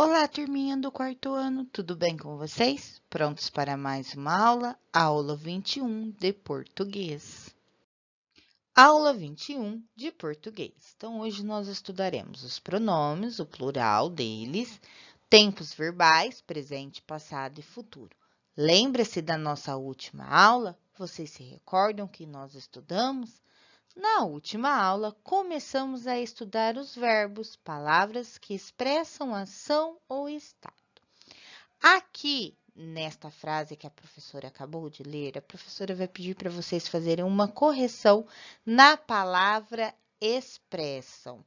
Olá, turminha do quarto ano, tudo bem com vocês? Prontos para mais uma aula? Aula 21 de português. Aula 21 de português. Então, hoje nós estudaremos os pronomes, o plural deles, tempos verbais, presente, passado e futuro. Lembra-se da nossa última aula? Vocês se recordam que nós estudamos? Na última aula, começamos a estudar os verbos, palavras que expressam ação ou estado. Aqui, nesta frase que a professora acabou de ler, a professora vai pedir para vocês fazerem uma correção na palavra expressam.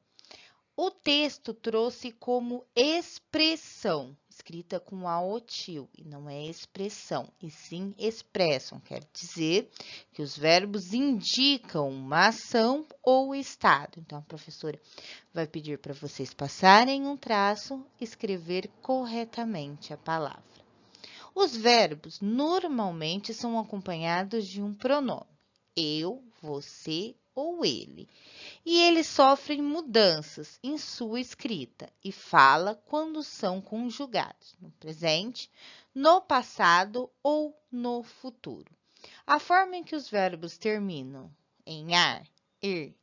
O texto trouxe como expressão, escrita com aotil, e não é expressão, e sim expressam. Quer dizer que os verbos indicam uma ação ou estado. Então, a professora vai pedir para vocês passarem um traço e escrever corretamente a palavra. Os verbos normalmente são acompanhados de um pronome, eu, você ou ele. E eles sofrem mudanças em sua escrita e fala quando são conjugados no presente, no passado ou no futuro. A forma em que os verbos terminam em ar, ir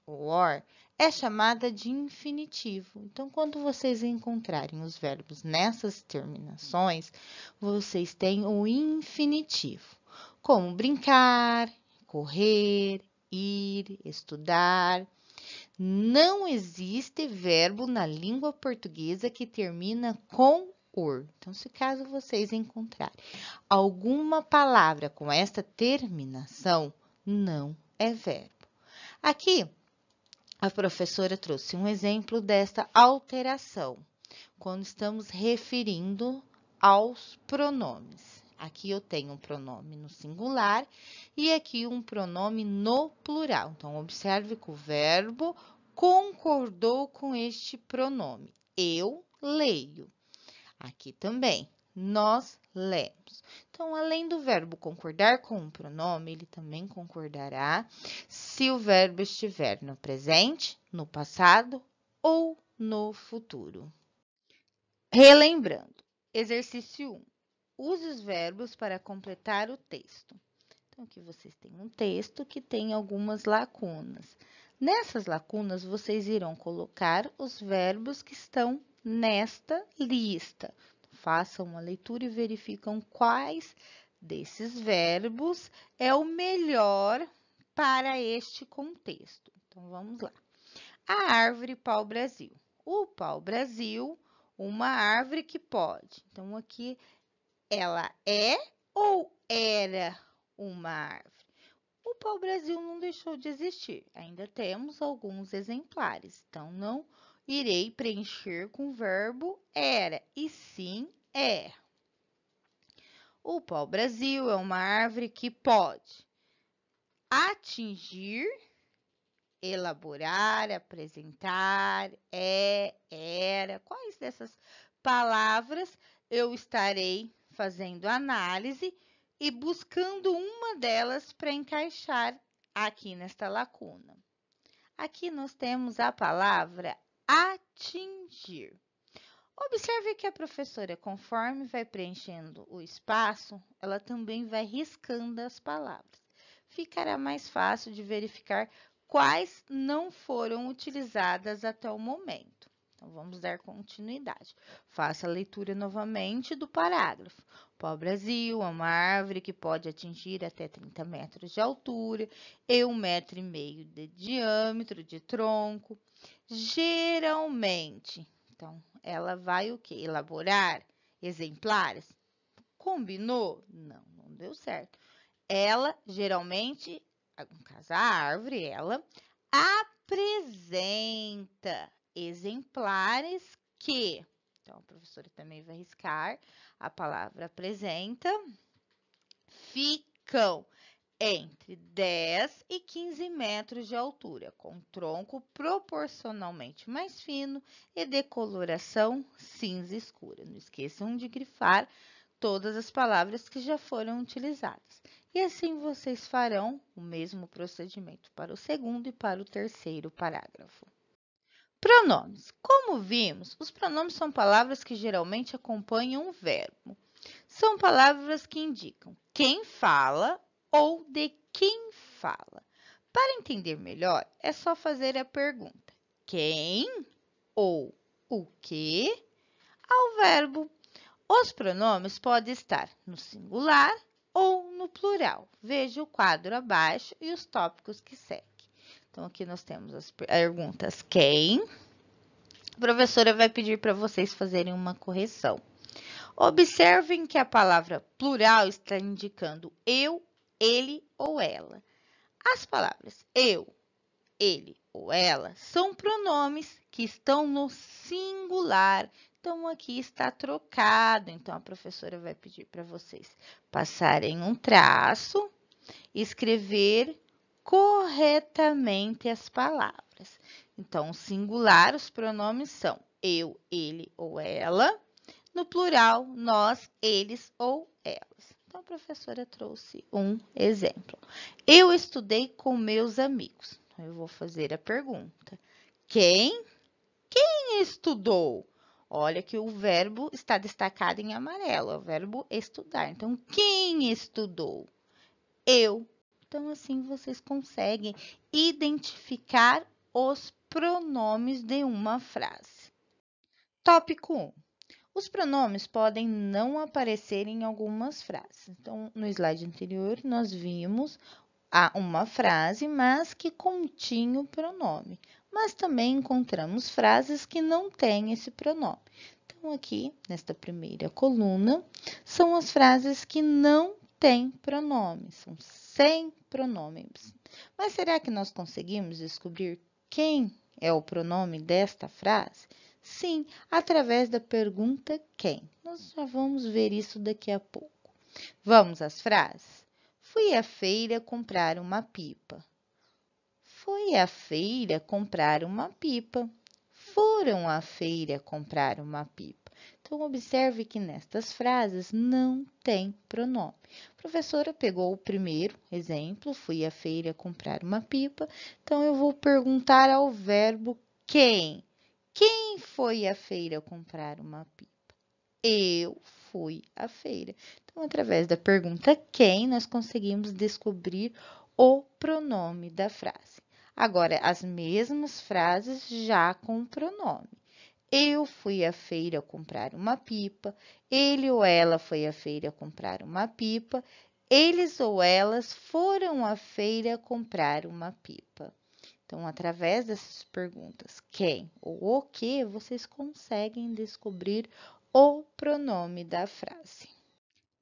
ou or é chamada de infinitivo. Então, quando vocês encontrarem os verbos nessas terminações, vocês têm o infinitivo, como brincar, correr, ir, estudar. Não existe verbo na língua portuguesa que termina com or. Então, se caso vocês encontrarem alguma palavra com esta terminação, não é verbo. Aqui, a professora trouxe um exemplo desta alteração, quando estamos referindo aos pronomes. Aqui eu tenho um pronome no singular e aqui um pronome no plural. Então, observe que o verbo concordou com este pronome. Eu leio. Aqui também, nós lemos. Então, além do verbo concordar com um pronome, ele também concordará se o verbo estiver no presente, no passado ou no futuro. Relembrando, exercício 1. Use os verbos para completar o texto. Então, aqui vocês têm um texto que tem algumas lacunas. Nessas lacunas, vocês irão colocar os verbos que estão nesta lista. Façam uma leitura e verificam quais desses verbos é o melhor para este contexto. Então, vamos lá. A árvore pau-brasil. O pau-brasil, uma árvore que pode. Então, aqui, ela é ou era uma árvore? O pau-brasil não deixou de existir. Ainda temos alguns exemplares. Então, não irei preencher com o verbo era, e sim é. O pau-brasil é uma árvore que pode atingir, elaborar, apresentar, era. Quais dessas palavras eu estarei fazendo análise e buscando uma delas para encaixar aqui nesta lacuna? Aqui nós temos a palavra atingir. Observe que a professora, conforme vai preenchendo o espaço, ela também vai riscando as palavras. Ficará mais fácil de verificar quais não foram utilizadas até o momento. Então, vamos dar continuidade. Faça a leitura novamente do parágrafo. O pau-brasil é uma árvore que pode atingir até 30 metros de altura e 1,5 metro de diâmetro de tronco. Geralmente, então, ela vai o quê? Elaborar exemplares? Combinou? Não, não deu certo. Ela, geralmente, no caso a árvore, ela apresenta exemplares que, então a professora também vai riscar a palavra apresenta, ficam entre 10 e 15 metros de altura, com tronco proporcionalmente mais fino e decoloração cinza escura. Não esqueçam de grifar todas as palavras que já foram utilizadas. E assim vocês farão o mesmo procedimento para o segundo e para o terceiro parágrafo. Pronomes. Como vimos, os pronomes são palavras que geralmente acompanham um verbo. São palavras que indicam quem fala ou de quem fala. Para entender melhor, é só fazer a pergunta: quem ou o que ao verbo. Os pronomes podem estar no singular ou no plural. Veja o quadro abaixo e os tópicos que seguem. Então, aqui nós temos as perguntas quem. A professora vai pedir para vocês fazerem uma correção. Observem que a palavra plural está indicando eu, ele ou ela. As palavras eu, ele ou ela são pronomes que estão no singular. Então, aqui está trocado. Então, a professora vai pedir para vocês passarem um traço e escrever corretamente as palavras. Então, singular, os pronomes são eu, ele ou ela. No plural, nós, eles ou elas. Então, a professora trouxe um exemplo. Eu estudei com meus amigos. Então, eu vou fazer a pergunta. Quem estudou? Olha que o verbo está destacado em amarelo, é o verbo estudar. Então, quem estudou? Eu. Então, assim, vocês conseguem identificar os pronomes de uma frase. Tópico 1. Os pronomes podem não aparecer em algumas frases. Então, no slide anterior, nós vimos uma frase, mas que continha o pronome. Mas também encontramos frases que não têm esse pronome. Então, aqui, nesta primeira coluna, são as frases que não têm pronome, são sem pronomes. Mas será que nós conseguimos descobrir quem é o pronome desta frase? Sim, através da pergunta quem. Nós já vamos ver isso daqui a pouco. Vamos às frases? Fui à feira comprar uma pipa. Fui à feira comprar uma pipa. Foram à feira comprar uma pipa. Então, observe que nestas frases não tem pronome. A professora pegou o primeiro exemplo, fui à feira comprar uma pipa. Então, eu vou perguntar ao verbo quem. Quem foi à feira comprar uma pipa? Eu fui à feira. Então, através da pergunta quem, nós conseguimos descobrir o pronome da frase. Agora, as mesmas frases já com pronome. Eu fui à feira comprar uma pipa. Ele ou ela foi à feira comprar uma pipa. Eles ou elas foram à feira comprar uma pipa. Então, através dessas perguntas, quem ou o que, vocês conseguem descobrir o pronome da frase.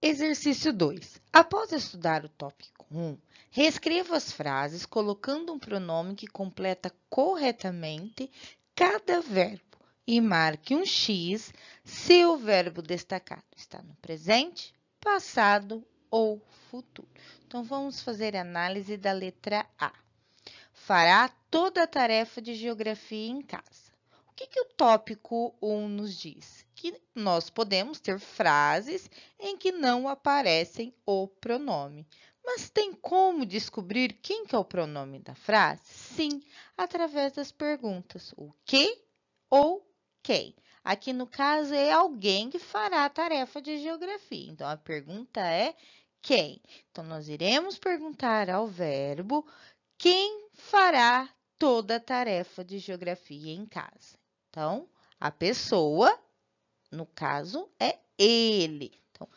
Exercício 2. Após estudar o tópico 1, reescreva as frases colocando um pronome que completa corretamente cada verbo e marque um X se o verbo destacado está no presente, passado ou futuro. Então, vamos fazer análise da letra A. Fará toda a tarefa de geografia em casa. O que o tópico 1 nos diz? Que nós podemos ter frases em que não aparecem o pronome. Mas tem como descobrir quem que é o pronome da frase? Sim, através das perguntas. O que ou quem? Aqui no caso é alguém que fará a tarefa de geografia. Então, a pergunta é quem? Então, nós iremos perguntar ao verbo quem fará toda a tarefa de geografia em casa. Então, a pessoa, no caso, é ele. Então,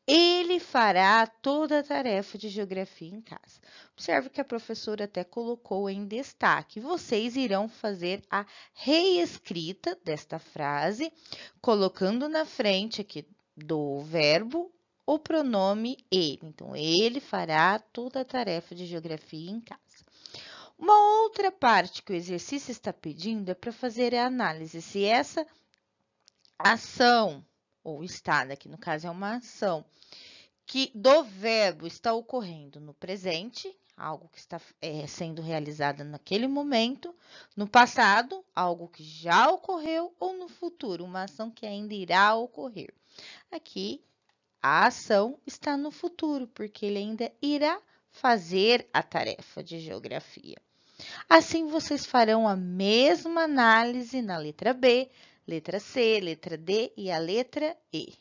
ele fará toda a tarefa de geografia em casa. Observe que a professora até colocou em destaque. Vocês irão fazer a reescrita desta frase, colocando na frente aqui do verbo o pronome ele. Então, ele fará toda a tarefa de geografia em casa. Uma outra parte que o exercício está pedindo é para fazer a análise se essa ação, ou está, aqui no caso é uma ação, que do verbo está ocorrendo no presente, algo que está sendo realizado naquele momento, no passado, algo que já ocorreu, ou no futuro, uma ação que ainda irá ocorrer. Aqui, a ação está no futuro, porque ele ainda irá fazer a tarefa de geografia. Assim, vocês farão a mesma análise na letra B, letra C, letra D e a letra E.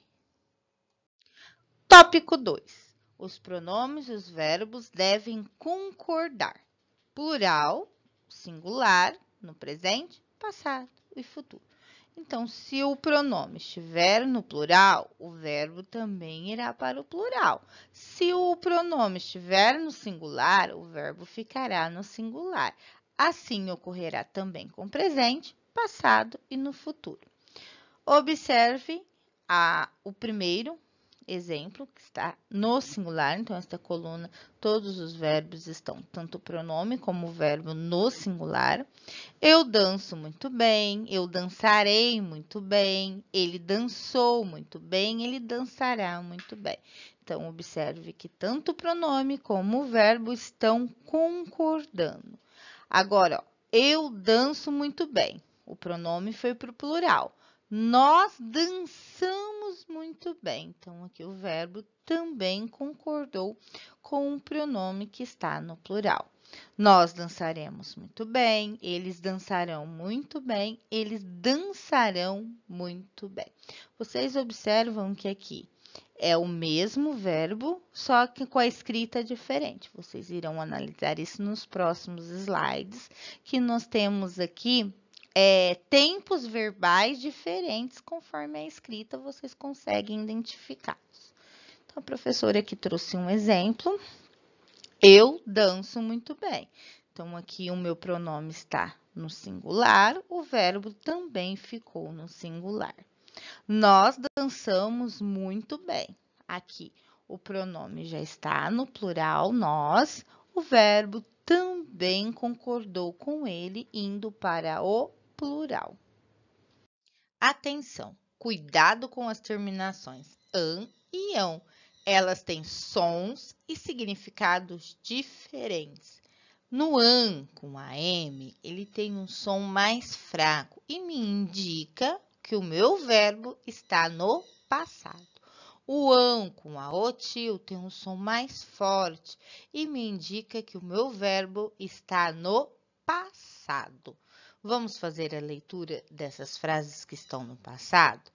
Tópico 2. Os pronomes e os verbos devem concordar. Plural, singular, no presente, passado e futuro. Então, se o pronome estiver no plural, o verbo também irá para o plural. Se o pronome estiver no singular, o verbo ficará no singular. Assim ocorrerá também com o presente, passado e no futuro. Observe o primeiro exemplo, que está no singular. Então, esta coluna, todos os verbos estão, tanto o pronome como o verbo, no singular. Eu danço muito bem, eu dançarei muito bem, ele dançou muito bem, ele dançará muito bem. Então, observe que tanto o pronome como o verbo estão concordando. Agora, ó, eu danço muito bem. O pronome foi para o plural. Nós dançamos muito bem. Então, aqui o verbo também concordou com o pronome que está no plural. Nós dançaremos muito bem, eles dançarão muito bem, eles dançarão muito bem. Vocês observam que aqui é o mesmo verbo, só que com a escrita diferente. Vocês irão analisar isso nos próximos slides, que nós temos aqui tempos verbais diferentes conforme a escrita, vocês conseguem identificá-los. Então, a professora aqui trouxe um exemplo. Eu danço muito bem. Então, aqui o meu pronome está no singular, o verbo também ficou no singular. Nós dançamos muito bem. Aqui, o pronome já está no plural, nós. O verbo também concordou com ele, indo para o plural. Atenção! Cuidado com as terminações an e ão. Elas têm sons e significados diferentes. No an, com a M, ele tem um som mais fraco e me indica que o meu verbo está no passado. O ão, com a O til, tem um som mais forte e me indica que o meu verbo está no passado. Vamos fazer a leitura dessas frases que estão no passado?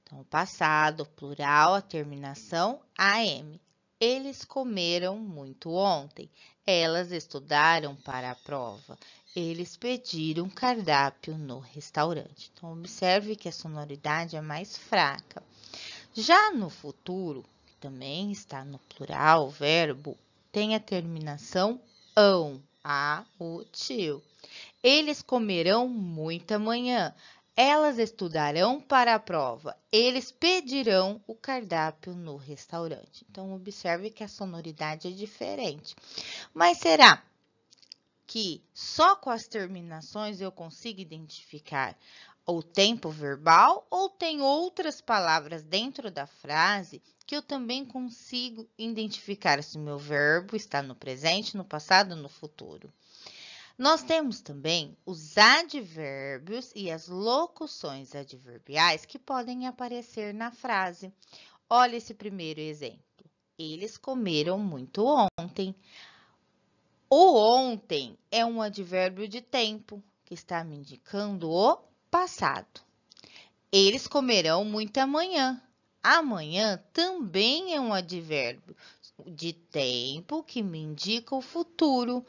Então, o passado, plural, a terminação AM. Eles comeram muito ontem. Elas estudaram para a prova. Eles pediram cardápio no restaurante. Então, observe que a sonoridade é mais fraca. Já no futuro, que também está no plural, o verbo tem a terminação ão, a, o, til. Eles comerão muita manhã. Elas estudarão para a prova. Eles pedirão o cardápio no restaurante. Então, observe que a sonoridade é diferente. Mas será que só com as terminações eu consigo identificar o tempo verbal ou tem outras palavras dentro da frase que eu também consigo identificar se o meu verbo está no presente, no passado ou no futuro? Nós temos também os advérbios e as locuções adverbiais que podem aparecer na frase. Olha esse primeiro exemplo. Eles comeram muito ontem. O ontem é um advérbio de tempo, que está me indicando o passado. Eles comerão muito amanhã. Amanhã também é um advérbio de tempo que me indica o futuro,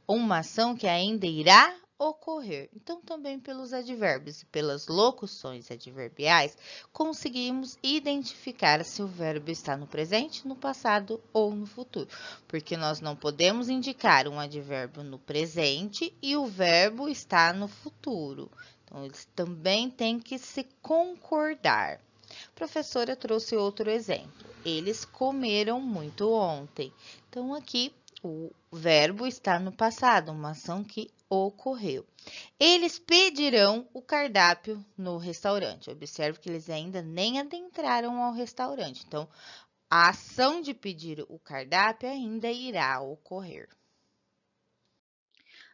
uma ação que ainda irá ocorrer. Então, também pelos advérbios e pelas locuções adverbiais, conseguimos identificar se o verbo está no presente, no passado ou no futuro, porque nós não podemos indicar um advérbio no presente e o verbo está no futuro. Então, eles também têm que se concordar. A professora trouxe outro exemplo. Eles comeram muito ontem. Então, aqui o verbo está no passado, uma ação que ocorreu. Eles pedirão o cardápio no restaurante. Observe que eles ainda nem adentraram ao restaurante. Então, a ação de pedir o cardápio ainda irá ocorrer.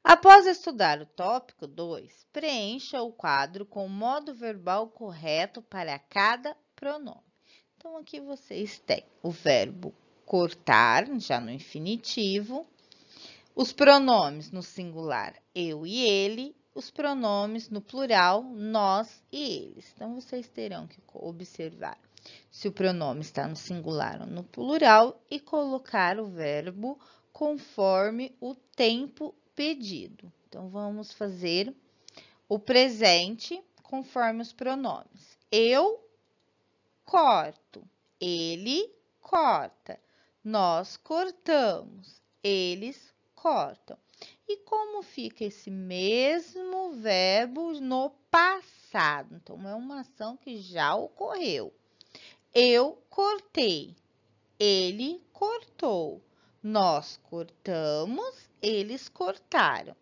Após estudar o tópico 2, preencha o quadro com o modo verbal correto para cada pronome. Então, aqui vocês têm o verbo cortar, já no infinitivo, Os pronomes no singular, eu e ele. Os pronomes no plural, nós e eles. Então, vocês terão que observar se o pronome está no singular ou no plural e colocar o verbo conforme o tempo pedido. Então, vamos fazer o presente conforme os pronomes. Eu corto, ele corta, nós cortamos, eles cortam. E como fica esse mesmo verbo no passado? Então, é uma ação que já ocorreu. Eu cortei, ele cortou, nós cortamos, eles cortaram.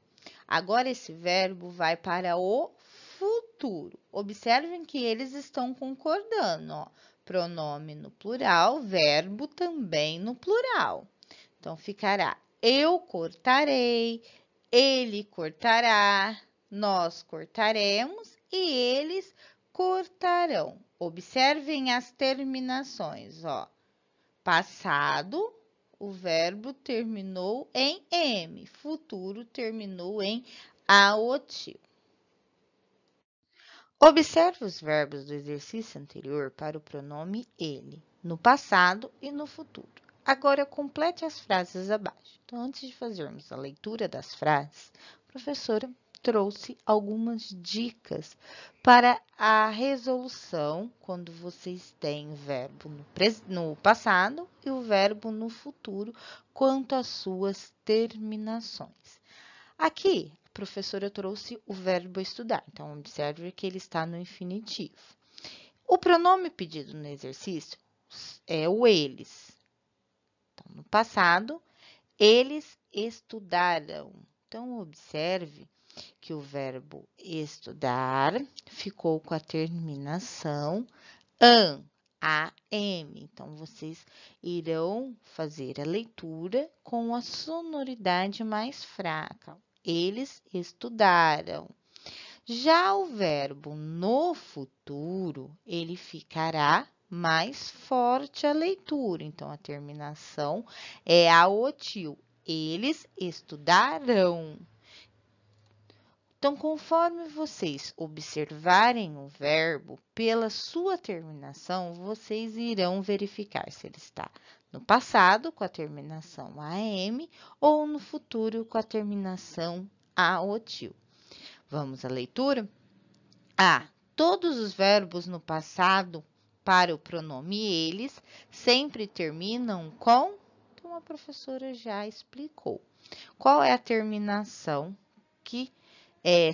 Agora, esse verbo vai para o futuro. Observem que eles estão concordando, ó. Pronome no plural, verbo também no plural. Então, ficará eu cortarei, ele cortará, nós cortaremos e eles cortarão. Observem as terminações, ó. Passado, o verbo terminou em M, futuro terminou em AOTIL. Observe os verbos do exercício anterior para o pronome ele, no passado e no futuro. Agora, complete as frases abaixo. Então, antes de fazermos a leitura das frases, a professora trouxe algumas dicas para a resolução quando vocês têm o verbo no passado e o verbo no futuro quanto às suas terminações. Aqui, a professora trouxe o verbo estudar, então observe que ele está no infinitivo. O pronome pedido no exercício é o eles. Então, no passado, eles estudaram. Então, observe que o verbo estudar ficou com a terminação am. Então, vocês irão fazer a leitura com a sonoridade mais fraca. Eles estudaram. Já o verbo no futuro, ele ficará mais forte a leitura. Então, a terminação é aotil. Eles estudarão. Então, conforme vocês observarem o verbo pela sua terminação, vocês irão verificar se ele está no passado com a terminação am ou no futuro com a terminação aotil. Vamos à leitura? Todos os verbos no passado para o pronome eles sempre terminam com... Então, a professora já explicou. Qual é a terminação que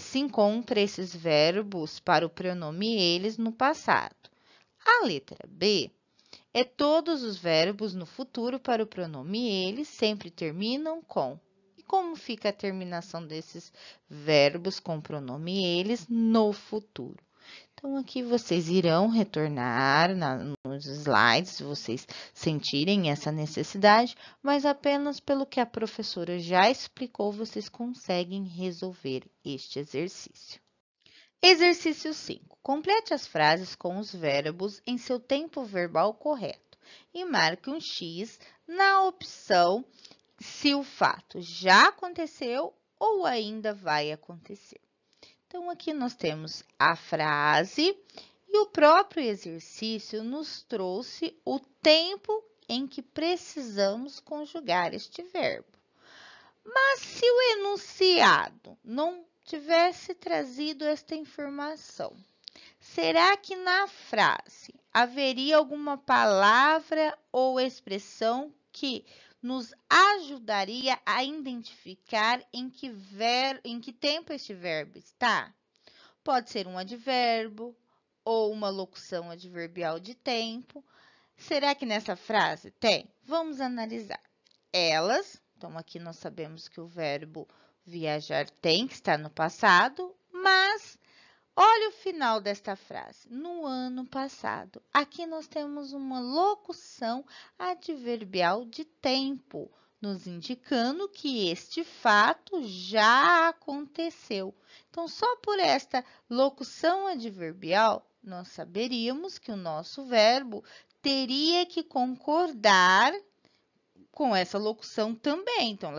se encontra esses verbos para o pronome eles no passado? A letra B é todos os verbos no futuro para o pronome eles sempre terminam com. E como fica a terminação desses verbos com o pronome eles no futuro? Então, aqui vocês irão retornar nos slides, se vocês sentirem essa necessidade, mas apenas pelo que a professora já explicou, vocês conseguem resolver este exercício. Exercício 5. Complete as frases com os verbos em seu tempo verbal correto e marque um X na opção se o fato já aconteceu ou ainda vai acontecer. Então, aqui nós temos a frase e o próprio exercício nos trouxe o tempo em que precisamos conjugar este verbo. Mas se o enunciado não tivesse trazido esta informação, será que na frase haveria alguma palavra ou expressão que nos ajudaria a identificar em que tempo este verbo está? Pode ser um advérbio ou uma locução adverbial de tempo. Será que nessa frase tem? Vamos analisar. Elas, então aqui nós sabemos que o verbo viajar tem que estar no passado, mas olha o final desta frase. No ano passado. Aqui nós temos uma locução adverbial de tempo, nos indicando que este fato já aconteceu. Então, só por esta locução adverbial, nós saberíamos que o nosso verbo teria que concordar com essa locução também. Então,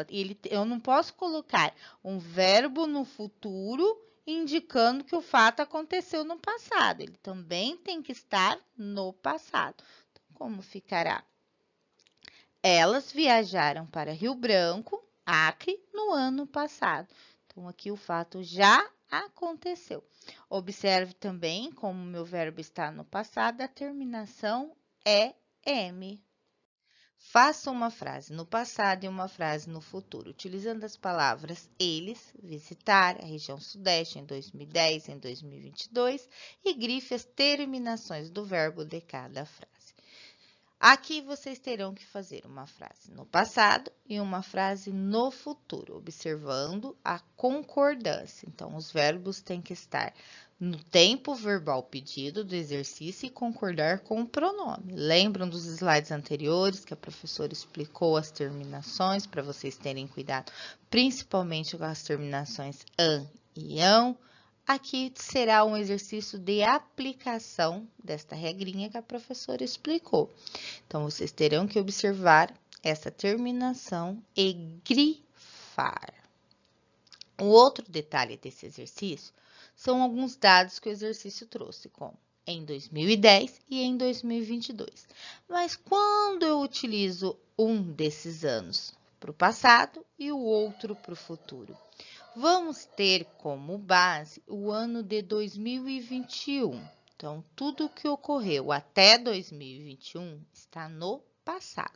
eu não posso colocar um verbo no futuro indicando que o fato aconteceu no passado. Ele também tem que estar no passado. Então, como ficará? Elas viajaram para Rio Branco, Acre, no ano passado. Então, aqui o fato já aconteceu. Observe também como o meu verbo está no passado, a terminação é M. Faça uma frase no passado e uma frase no futuro, utilizando as palavras eles, visitar, a região sudeste em 2010, em 2022 e grife as terminações do verbo de cada frase. Aqui vocês terão que fazer uma frase no passado e uma frase no futuro, observando a concordância. Então, os verbos têm que estar no tempo verbal pedido do exercício e concordar com o pronome. Lembram dos slides anteriores que a professora explicou as terminações para vocês terem cuidado, principalmente com as terminações an e ão? Aqui será um exercício de aplicação desta regrinha que a professora explicou. Então, vocês terão que observar essa terminação e grifar. O outro detalhe desse exercício são alguns dados que o exercício trouxe, como em 2010 e em 2022. Mas quando eu utilizo um desses anos para o passado e o outro para o futuro? Vamos ter como base o ano de 2021. Então, tudo o que ocorreu até 2021 está no passado.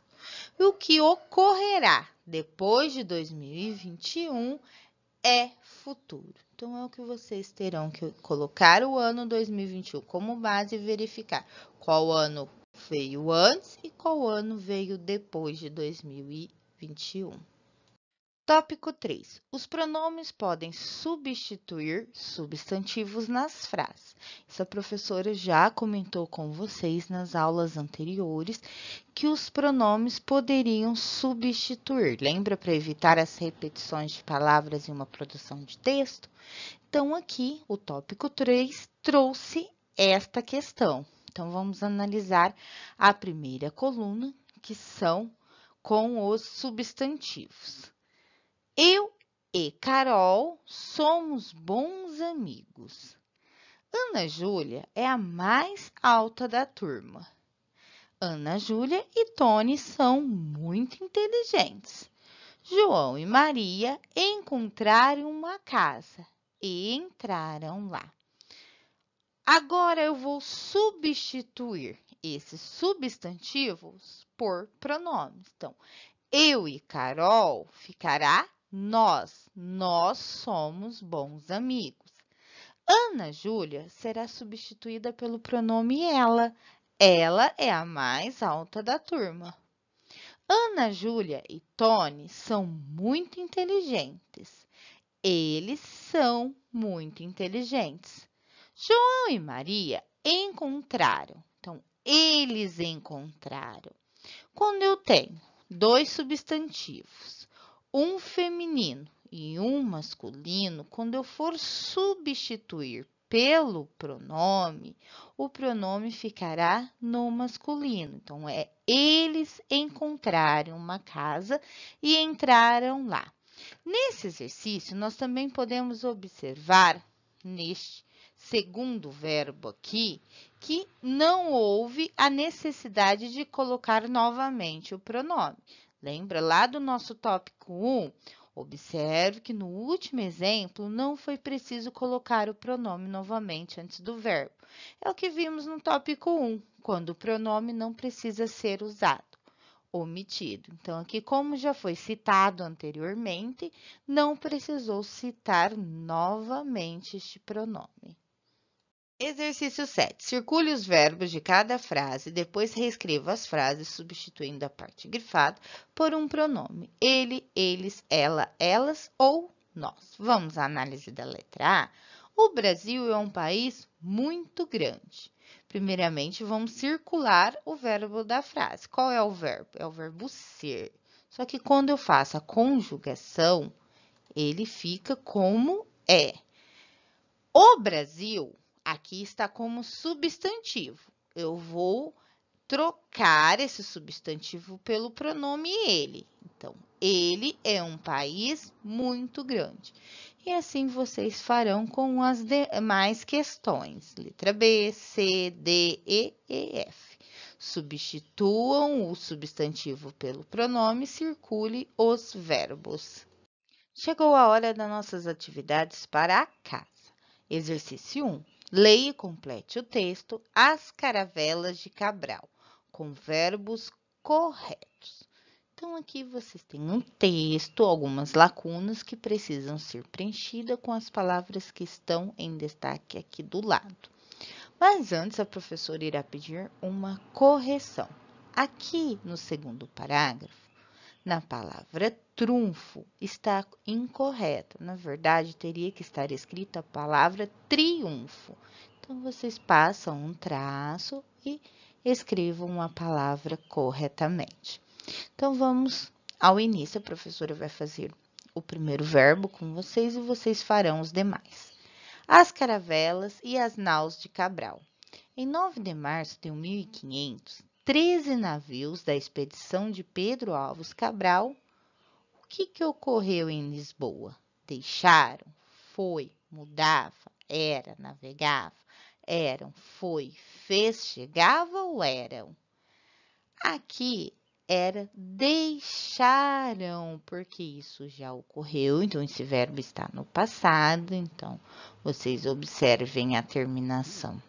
E o que ocorrerá depois de 2021 é futuro. Então, é o que vocês terão que colocar o ano 2021 como base e verificar qual ano veio antes e qual ano veio depois de 2021. Tópico 3. Os pronomes podem substituir substantivos nas frases. Essa professora já comentou com vocês nas aulas anteriores que os pronomes poderiam substituir. Lembra para evitar as repetições de palavras em uma produção de texto? Então, aqui, o tópico 3 trouxe esta questão. Então, vamos analisar a primeira coluna, que são com os substantivos. Eu e Carol somos bons amigos. Ana Júlia é a mais alta da turma. Ana Júlia e Tony são muito inteligentes. João e Maria encontraram uma casa e entraram lá. Agora eu vou substituir esses substantivos por pronomes. Então, eu e Carol ficará nós somos bons amigos. Ana Júlia será substituída pelo pronome ela. Ela é a mais alta da turma. Ana Júlia e Tony são muito inteligentes. Eles são muito inteligentes. João e Maria encontraram. Então, eles encontraram. Quando eu tenho dois substantivos, um feminino e um masculino, quando eu for substituir pelo pronome, o pronome ficará no masculino. Então, eles encontraram uma casa e entraram lá. Nesse exercício, nós também podemos observar, neste segundo verbo aqui, que não houve a necessidade de colocar novamente o pronome. Lembra lá do nosso tópico 1? Observe que no último exemplo não foi preciso colocar o pronome novamente antes do verbo. É o que vimos no tópico 1, quando o pronome não precisa ser usado, omitido. Então, aqui, como já foi citado anteriormente, não precisou citar novamente este pronome. Exercício 7. Circule os verbos de cada frase, depois reescreva as frases, substituindo a parte grifada por um pronome. Ele, eles, ela, elas ou nós. Vamos à análise da letra A. O Brasil é um país muito grande. Primeiramente, vamos circular o verbo da frase. Qual é o verbo? É o verbo ser. Só que quando eu faço a conjugação, ele fica como é. O Brasil aqui está como substantivo. Eu vou trocar esse substantivo pelo pronome ele. Então, ele é um país muito grande. E assim vocês farão com as demais questões. Letra B, C, D, E, F. Substituam o substantivo pelo pronome, circule os verbos. Chegou a hora das nossas atividades para a casa. Exercício 1. Leia e complete o texto As Caravelas de Cabral, com verbos corretos. Então, aqui vocês têm um texto, algumas lacunas que precisam ser preenchidas com as palavras que estão em destaque aqui do lado. Mas antes, a professora irá pedir uma correção. Aqui no segundo parágrafo, na palavra trunfo, está incorreto. Na verdade, teria que estar escrita a palavra triunfo. Então, vocês passam um traço e escrevam a palavra corretamente. Então, vamos ao início. A professora vai fazer o primeiro verbo com vocês e vocês farão os demais. As caravelas e as naus de Cabral. Em 9 de março de 1500, 13 navios da expedição de Pedro Álvares Cabral. O que ocorreu em Lisboa? Deixaram, foi, mudava, era, navegava, eram, foi, fez, chegava ou eram? Aqui era deixaram, porque isso já ocorreu, então esse verbo está no passado, então vocês observem a terminação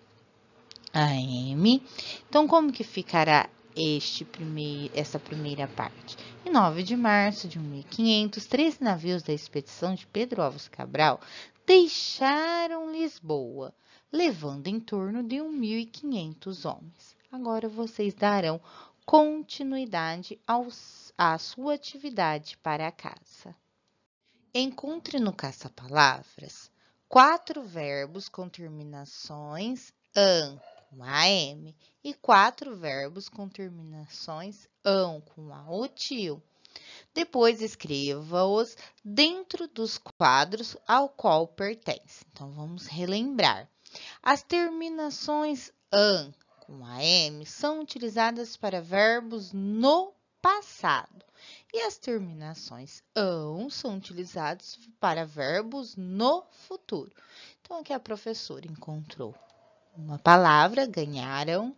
AM. Então, como que ficará essa primeira parte? Em 9 de março de 1500, 13 navios da expedição de Pedro Álvares Cabral deixaram Lisboa, levando em torno de 1.500 homens. Agora, vocês darão continuidade à sua atividade para a casa. Encontre no caça-palavras 4 verbos com terminações an com AM e 4 verbos com terminações ão com a ou tio. Depois escreva-os dentro dos quadros ao qual pertence. Então, vamos relembrar. As terminações an com AM são utilizadas para verbos no passado. E as terminações ão são utilizadas para verbos no futuro. Então, aqui a professora encontrou uma palavra, ganharam.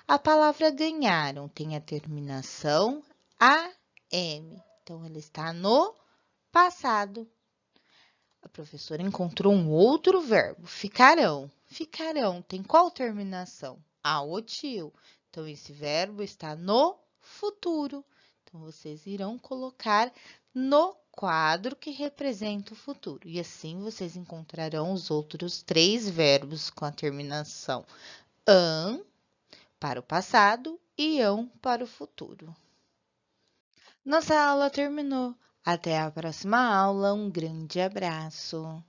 A palavra ganharam tem a terminação AM. Então, ela está no passado. A professora encontrou um outro verbo, ficarão. Ficarão tem qual terminação? Tio. Então, esse verbo está no futuro. Então, vocês irão colocar no quadro que representa o futuro. E assim, vocês encontrarão os outros 3 verbos com a terminação an para o passado e ão para o futuro. Nossa aula terminou. Até a próxima aula. Um grande abraço.